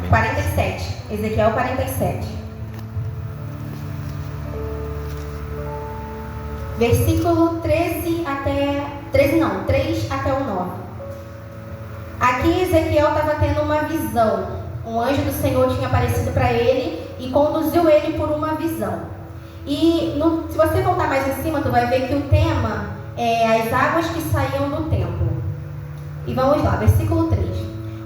Amém. 47. Ezequiel 47. Versículo 3 até o 9. Aqui Ezequiel estava tendo uma visão. Um anjo do Senhor tinha aparecido para ele e conduziu ele por uma visão. E se você voltar mais em cima, tu vai ver que o tema é as águas que saíam do templo. E vamos lá, versículo 3.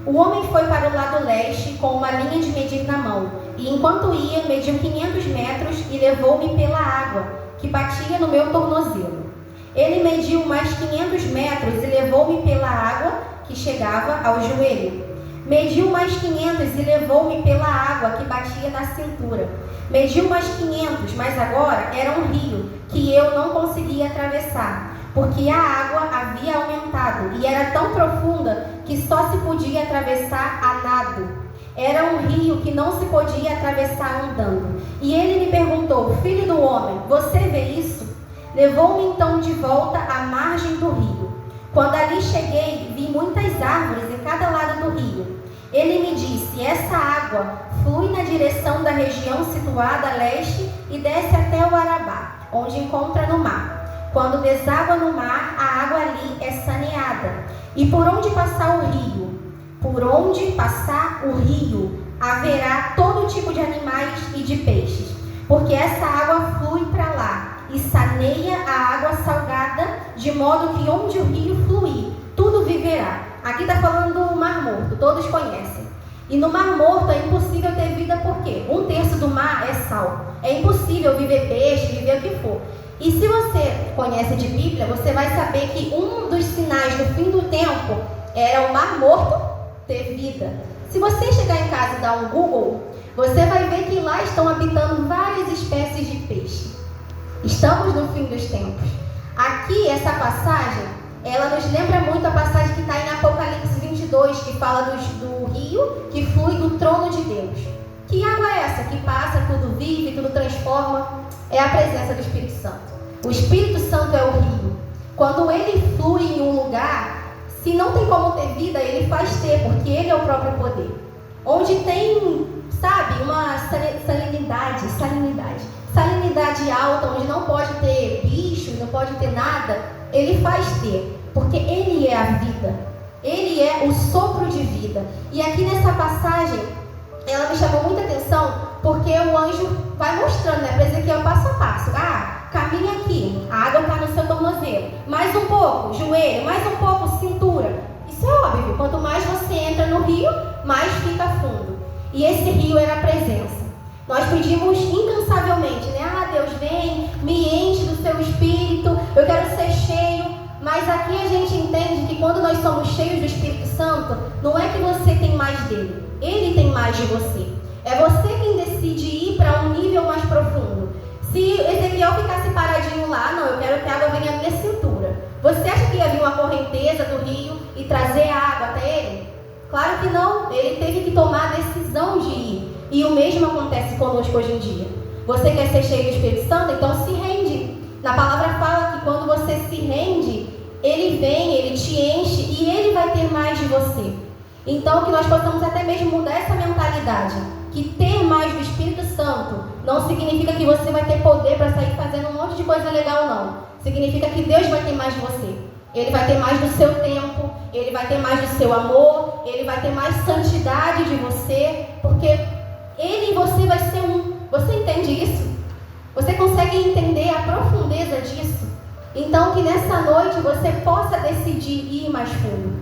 O homem foi para o lado leste com uma linha de medir na mão, e enquanto ia, mediu 500 metros e levou-me pela água, que batia no meu tornozelo. Ele mediu mais 500 metros e levou-me pela água, que chegava ao joelho. Mediu mais 500 e levou-me pela água, que batia na cintura. Mediu mais 500, mas agora era um rio, que eu não conseguia atravessar, porque a água havia aumentado e era tão profunda que só se podia atravessar a nado. Era um rio que não se podia atravessar andando. E ele me perguntou: filho do homem, você vê isso? Levou-me então de volta à margem do rio. Quando ali cheguei, vi muitas árvores em cada lado do rio. Ele me disse: essa água flui na direção da região situada a leste e desce até o Arabá, onde encontra no mar. Quando deságua no mar, a água ali é saneada. E por onde passar o rio, haverá todo tipo de animais e de peixes, porque essa água flui para lá e saneia a água salgada, de modo que onde o rio fluir, tudo viverá. Aqui está falando do Mar Morto, todos conhecem. E no Mar Morto é impossível ter vida, porque 1/3 do mar é sal. É impossível viver peixe, viver o que for. E se você conhece de Bíblia, você vai saber que um dos sinais do fim do tempo era o Mar Morto ter vida. Se você chegar em casa e dar um Google, você vai ver que lá estão habitando várias espécies de peixe. Estamos no fim dos tempos. Aqui, essa passagem, ela nos lembra muito a passagem que está em Apocalipse 22, que fala do rio que flui do trono de Deus. Que água é essa que passa, tudo vive, tudo transforma? É a presença do Espírito Santo. O Espírito Santo é o rio. Quando ele flui em um lugar, se não tem como ter vida, ele faz ter, porque ele é o próprio poder. Onde tem, sabe, uma salinidade alta, onde não pode ter bicho, não pode ter nada, ele faz ter, porque ele é a vida. Ele é o sopro de vida. E aqui nessa passagem, ela me chamou muita atenção, porque o anjo vai mostrando, para Ezequiel passo a passo. Caminha aqui, a água está no seu tornozelo. Mais um pouco, joelho, mais um pouco, cintura. Isso é óbvio, quanto mais você entra no rio, mais fica fundo. E esse rio era a presença. Nós pedimos incansavelmente, né? Deus, vem, me enche do seu Espírito, eu quero ser cheio. Mas aqui a gente entende que quando nós somos cheios do Espírito Santo, não é que você tem mais dele, ele tem mais de você. É você quem decide ir para um nível mais profundo. Se Ezequiel ficasse paradinho lá, não, eu quero que a água venha na minha cintura. Você acha que ia vir uma correnteza do rio e trazer a água até ele? Claro que não, ele teve que tomar a decisão de ir. E o mesmo acontece conosco hoje em dia. Você quer ser cheio do Espírito Santo? Então se rende. Na palavra fala que quando você se rende, ele vem, ele te enche e ele vai ter mais de você. Então que nós possamos até mesmo mudar essa mentalidade. Que ter mais do Espírito Santo não significa que você vai ter poder para sair fazendo um monte de coisa legal, não. Significa que Deus vai ter mais de você. Ele vai ter mais do seu tempo, ele vai ter mais do seu amor, ele vai ter mais santidade de você, porque ele e você vai ser um. Você entende isso? Você consegue entender a profundeza disso? Então que nessa noite você possa decidir ir mais fundo.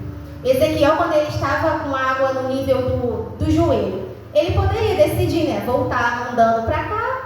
Ezequiel, quando ele estava com água no nível do joelho, ele poderia decidir, né? Voltar andando para cá,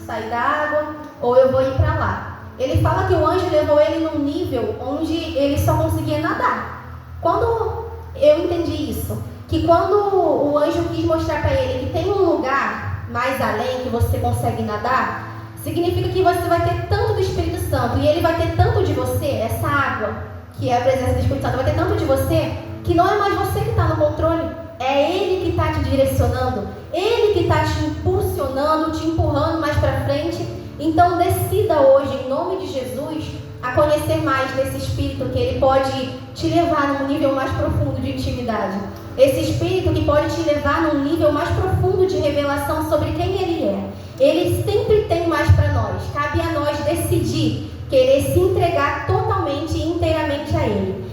sair da água, ou eu vou ir para lá. Ele fala que o anjo levou ele num nível onde ele só conseguia nadar. Quando eu entendi isso, que quando o anjo quis mostrar para ele que tem um lugar mais além que você consegue nadar, significa que você vai ter tanto do Espírito Santo e ele vai ter tanto de você, essa água, que é a presença do Espírito Santo, vai ter tanto de você, que não é mais você que está no controle, é ele que está te direcionando, ele que está te impulsionando, te empurrando mais para frente. Então decida hoje, em nome de Jesus, a conhecer mais desse Espírito que ele pode te levar num nível mais profundo de intimidade. Esse Espírito que pode te levar num nível mais de querer se entregar totalmente e inteiramente a Ele.